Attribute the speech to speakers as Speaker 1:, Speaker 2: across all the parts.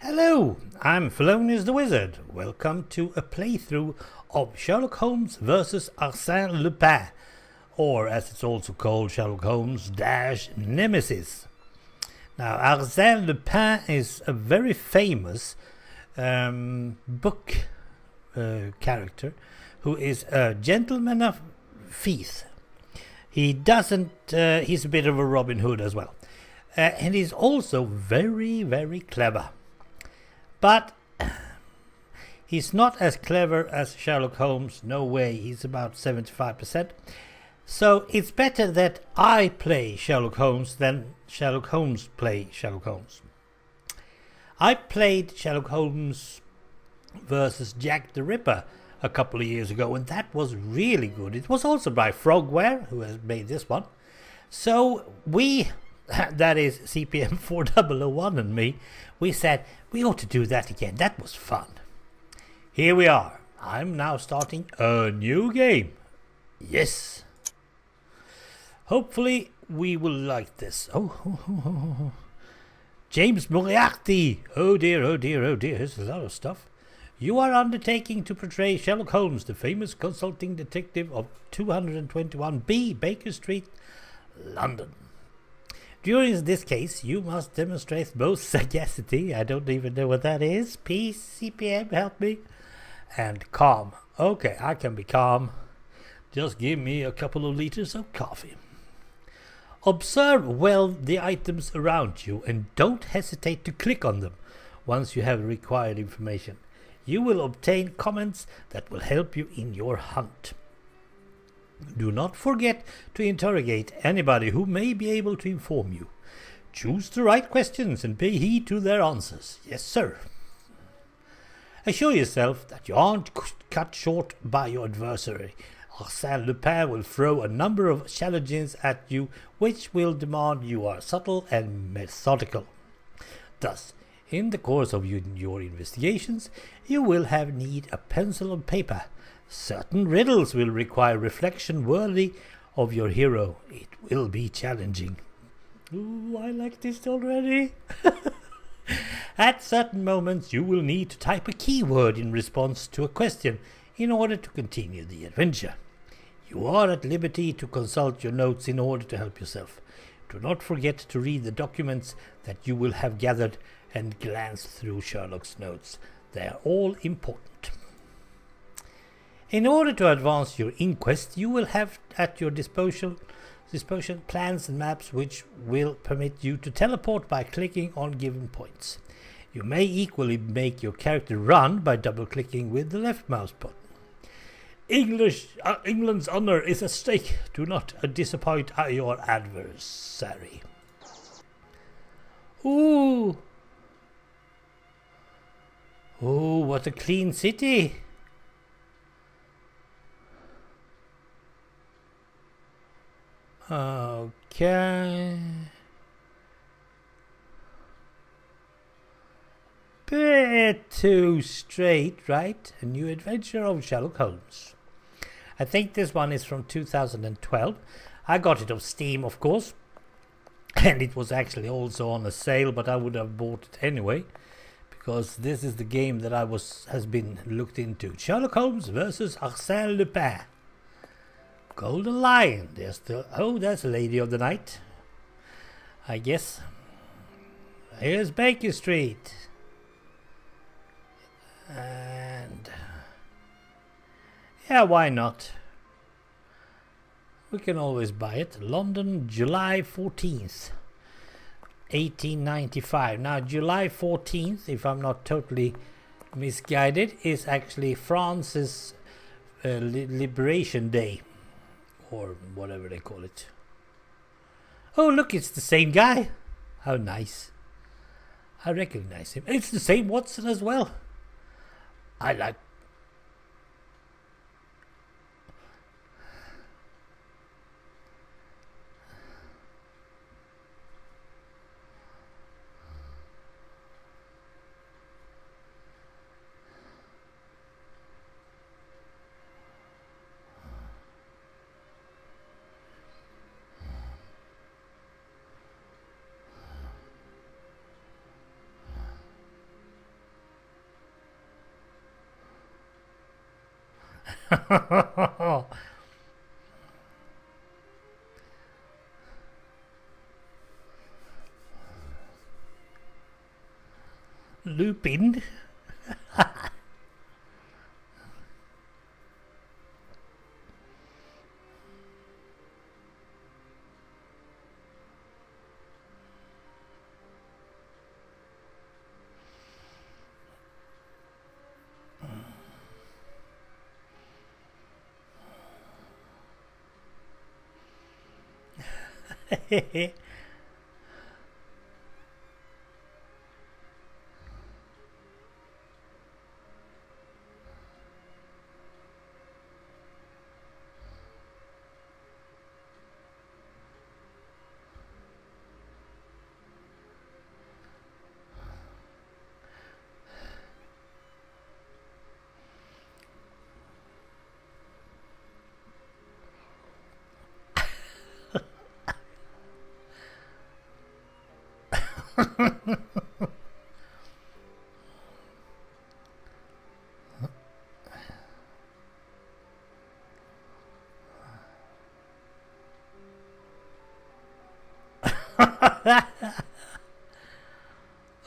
Speaker 1: Hello, I'm Felonious the Wizard. Welcome to a playthrough of Sherlock Holmes vs. Arsene Lupin, or as it's also called, Sherlock Holmes - Nemesis. Now, Arsene Lupin is a very famous book character who is a gentleman of faith. He's a bit of a Robin Hood as well. And he's also very, very clever. But he's not as clever as Sherlock Holmes, no way, he's about 75%. So it's better that I play Sherlock Holmes than Sherlock Holmes play Sherlock Holmes. I played Sherlock Holmes versus Jack the Ripper a couple of years ago, and that was really good. It was also by Frogwares, who has made this one. So that is CPM 4001 and me, we said we ought to do that again. That was fun. Here we are. I'm now starting a new game. Yes. Hopefully we will like this. Oh. James Moriarty. Oh dear. There's a lot of stuff. You are undertaking to portray Sherlock Holmes, the famous consulting detective of 221B Baker Street, London. During this case, you must demonstrate both sagacity, I don't even know what that is, peace, CPM, help me, and calm. Okay, I can be calm. Just give me a couple of liters of coffee. Observe well the items around you and don't hesitate to click on them once you have required information. You will obtain comments that will help you in your hunt. Do not forget to interrogate anybody who may be able to inform you. Choose the right questions and pay heed to their answers. Yes, sir. Assure yourself that you aren't cut short by your adversary. Arsene Lupin will throw a number of challenges at you which will demand you are subtle and methodical. Thus, in the course of your investigations, you will have need of pencil and paper. Certain riddles will require reflection worthy of your hero. It will be challenging. Ooh, I like this already. At certain moments, you will need to type a keyword in response to a question in order to continue the adventure. You are at liberty to consult your notes in order to help yourself. Do not forget to read the documents that you will have gathered and glance through Sherlock's notes. They are all important. In order to advance your inquest, you will have at your disposal plans and maps which will permit you to teleport by clicking on given points. You may equally make your character run by double-clicking with the left mouse button. England's honour is at stake. Do not disappoint your adversary. Ooh, what a clean city. Okay. Bit too straight, right? A new adventure of Sherlock Holmes. I think this one is from 2012. I got it off Steam, of course. And it was actually also on a sale, but I would have bought it anyway. Because this is the game that has been looked into. Sherlock Holmes versus Arsene Lupin. Golden Lion. That's a Lady of the Night, I guess. Here's Baker Street. And yeah, why not? We can always buy it. London, July 14th, 1895. Now, July 14th, if I'm not totally misguided, is actually France's Liberation Day. Or whatever they call it. Oh, look, it's the same guy. How nice. I recognize him. It's the same Watson as well. I like... Lupin?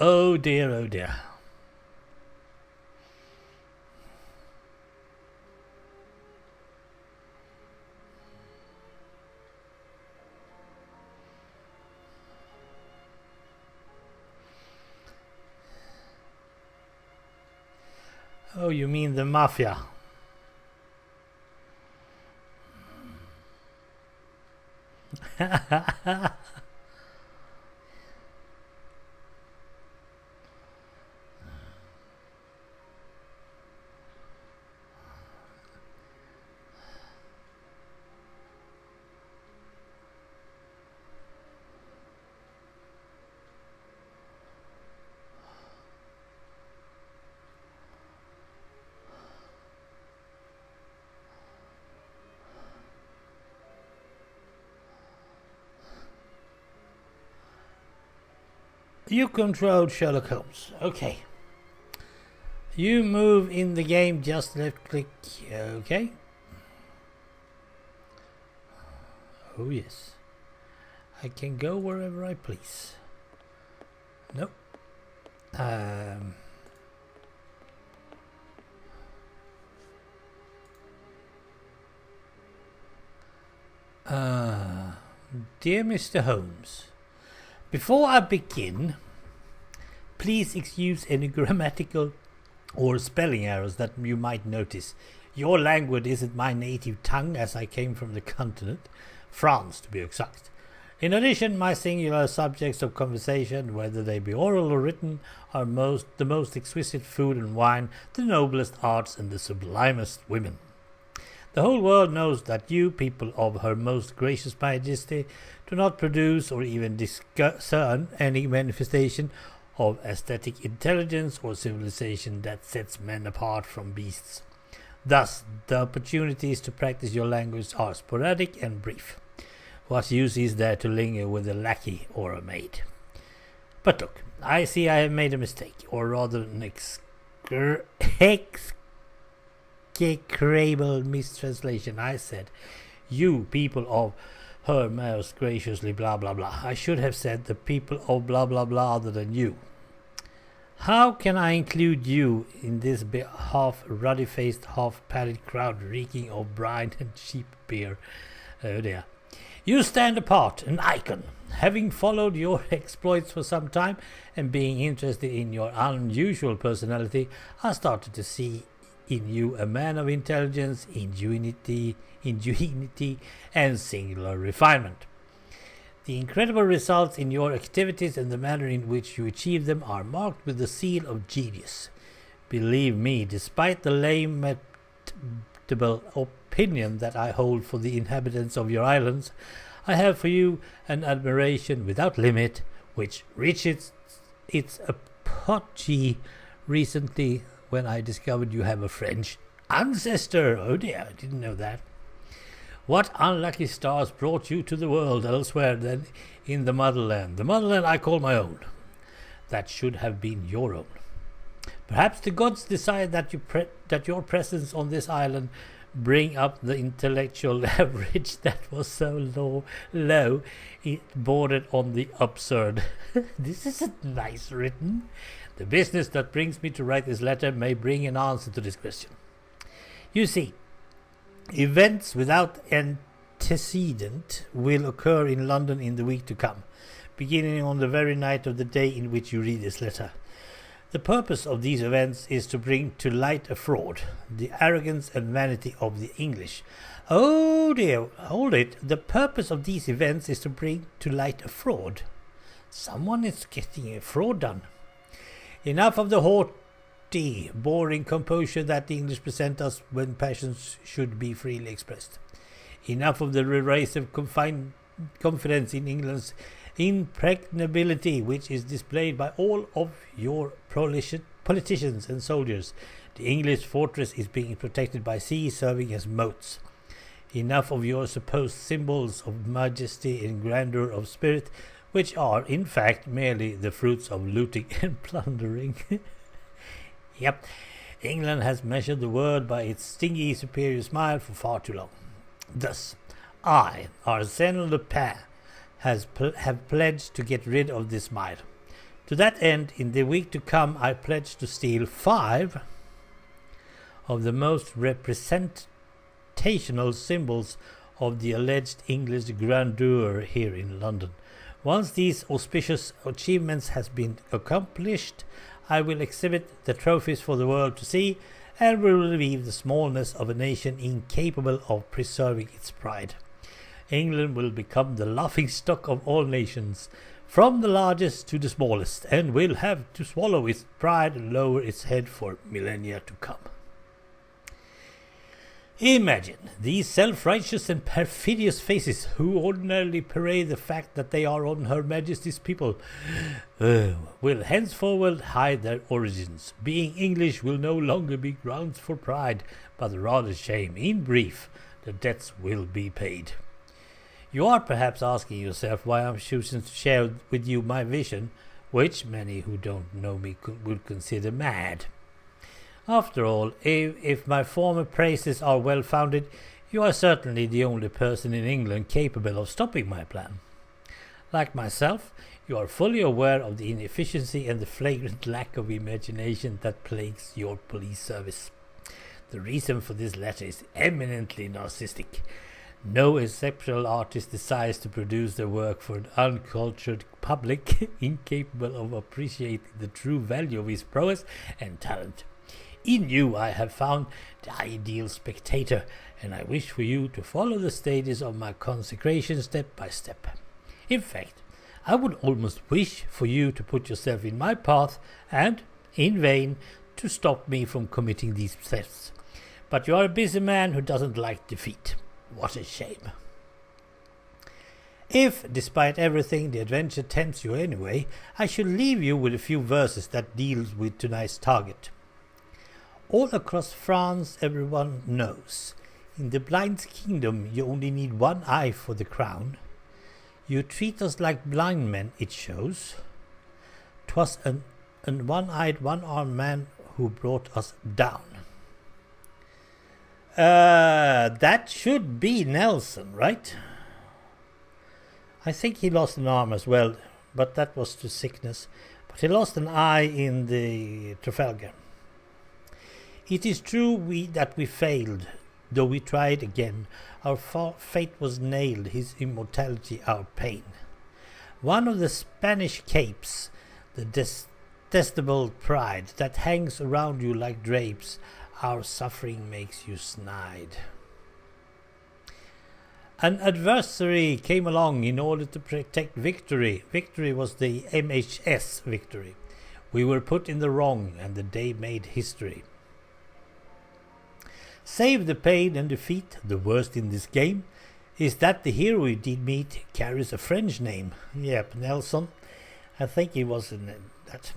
Speaker 1: Oh dear, oh dear. Oh, you mean the mafia? You controlled Sherlock Holmes. Okay. You move in the game, just left click. Okay. Oh yes. I can go wherever I please. Nope. Dear Mr. Holmes, before I begin, please excuse any grammatical or spelling errors that you might notice. Your language isn't my native tongue, as I came from the continent, France to be exact. In addition, my singular subjects of conversation, whether they be oral or written, are the most exquisite food and wine, the noblest arts, and the sublimest women. The whole world knows that you, people of Her Most Gracious Majesty, do not produce or even discern any manifestation of aesthetic intelligence or civilization that sets men apart from beasts. Thus, the opportunities to practice your language are sporadic and brief. What use is there to linger with a lackey or a maid? But look, I see I have made a mistake, or rather an execrable mistranslation. I said, you people of Her Most Graciously blah blah blah. I should have said the people of blah blah blah other than you. How can I include you in this half ruddy-faced, half-padded crowd reeking of brine and cheap beer? Oh dear. You stand apart, an icon. Having followed your exploits for some time and being interested in your unusual personality, I started to see in you a man of intelligence, ingenuity, and singular refinement. The incredible results in your activities and the manner in which you achieve them are marked with the seal of genius. Believe me, despite the lamentable opinion that I hold for the inhabitants of your islands, I have for you an admiration without limit, which reaches its apogee recently when I discovered you have a French ancestor. Oh dear, I didn't know that. What unlucky stars brought you to the world elsewhere than in the motherland? The motherland I call my own. That should have been your own. Perhaps the gods decide that your presence on this island bring up the intellectual average that was so low it bordered on the absurd. This isn't nice written. The business that brings me to write this letter may bring an answer to this question. You see, events without antecedent will occur in London in the week to come, beginning on the very night of the day in which you read this letter. The purpose of these events is to bring to light a fraud, the arrogance and vanity of the English. Oh dear, hold it. The purpose of these events is to bring to light a fraud. Someone is getting a fraud done. Enough of the haughty, boring composure that the English present us when passions should be freely expressed. Enough of the derisive confidence in England's impregnability, which is displayed by all of your politicians and soldiers. The English fortress is being protected by sea, serving as moats. Enough of your supposed symbols of majesty and grandeur of spirit, which are, in fact, merely the fruits of looting and plundering. Yep, England has measured the world by its stingy superior smile for far too long. Thus, I, Arsene Lupin, have pledged to get rid of this smile. To that end, in the week to come, I pledge to steal 5 of the most representational symbols of the alleged English grandeur here in London. Once these auspicious achievements has been accomplished, I will exhibit the trophies for the world to see, and will relieve the smallness of a nation incapable of preserving its pride. England will become the laughingstock of all nations, from the largest to the smallest, and will have to swallow its pride and lower its head for millennia to come. Imagine these self-righteous and perfidious faces, who ordinarily parade the fact that they are on Her Majesty's people, will henceforward hide their origins. Being English will no longer be grounds for pride, but rather shame. In brief, the debts will be paid. You are perhaps asking yourself why I'm choosing to share with you my vision, which many who don't know me would consider mad. After all, if my former praises are well founded, you are certainly the only person in England capable of stopping my plan. Like myself, you are fully aware of the inefficiency and the flagrant lack of imagination that plagues your police service. The reason for this letter is eminently narcissistic. No exceptional artist desires to produce their work for an uncultured public incapable of appreciating the true value of his prowess and talent. In you I have found the ideal spectator, and I wish for you to follow the stages of my consecration step by step. In fact, I would almost wish for you to put yourself in my path and, in vain, to stop me from committing these thefts. But you are a busy man who doesn't like defeat. What a shame. If, despite everything, the adventure tempts you anyway, I shall leave you with a few verses that deals with tonight's target. All across France everyone knows. In the blind's kingdom you only need one eye for the crown. You treat us like blind men, it shows. 'Twas an one-eyed, one-armed man who brought us down. That should be Nelson, right? I think he lost an arm as well, but that was to sickness. But he lost an eye in the Trafalgar. It is true that we failed, though we tried again. Our fate was nailed, his immortality our pain. One of the Spanish capes, the detestable pride that hangs around you like drapes, our suffering makes you snide. An adversary came along in order to protect victory. Victory was the MHS Victory. We were put in the wrong, and the day made history. Save the pain and defeat, the worst in this game, is that the hero we did meet carries a French name. Yep, Nelson. I think he was in that.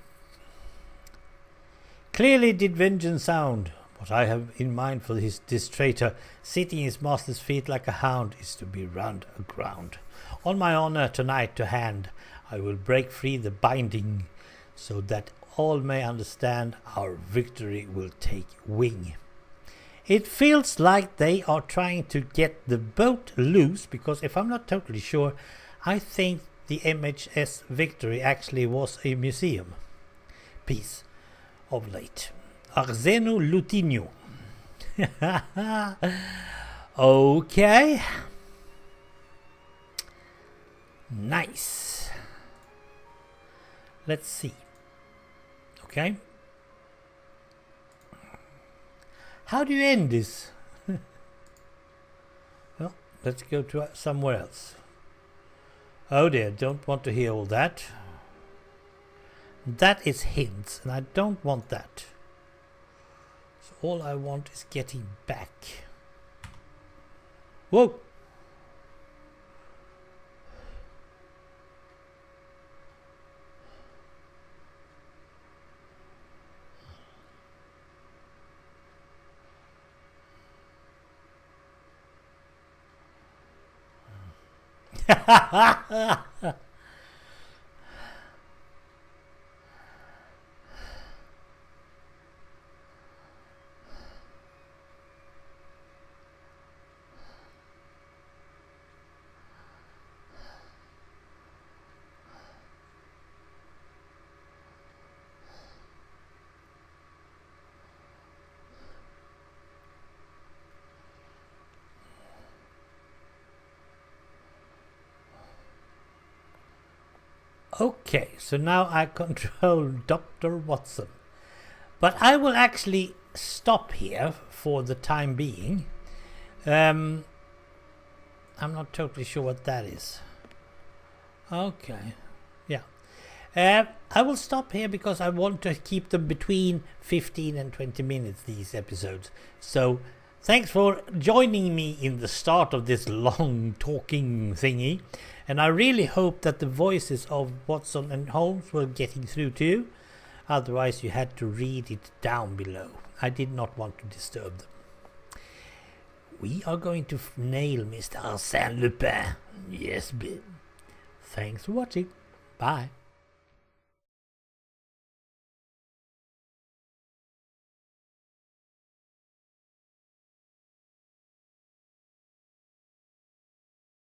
Speaker 1: Clearly did vengeance sound. What I have in mind for this traitor, sitting his master's feet like a hound, is to be run aground. On my honor tonight to hand, I will break free the binding, so that all may understand our victory will take wing. It feels like they are trying to get the boat loose, because if I'm not totally sure, I think the MHS Victory actually was a museum piece of late. Arsene Lutinho. Okay. Nice. Let's see. Okay. How do you end this? Well, let's go to somewhere else. Oh dear, don't want to hear all that. That is hints, and I don't want that. So all I want is getting back. Whoa! Okay, so now I control Dr. Watson. But I will actually stop here for the time being. I'm not totally sure what that is. Okay, yeah. I will stop here because I want to keep them between 15 and 20 minutes, these episodes. So thanks for joining me in the start of this long talking thingy. And I really hope that the voices of Watson and Holmes were getting through to you. Otherwise you had to read it down below. I did not want to disturb them. We are going to nail Mr. Arsène Lupin. Yes, but thanks for watching. Bye.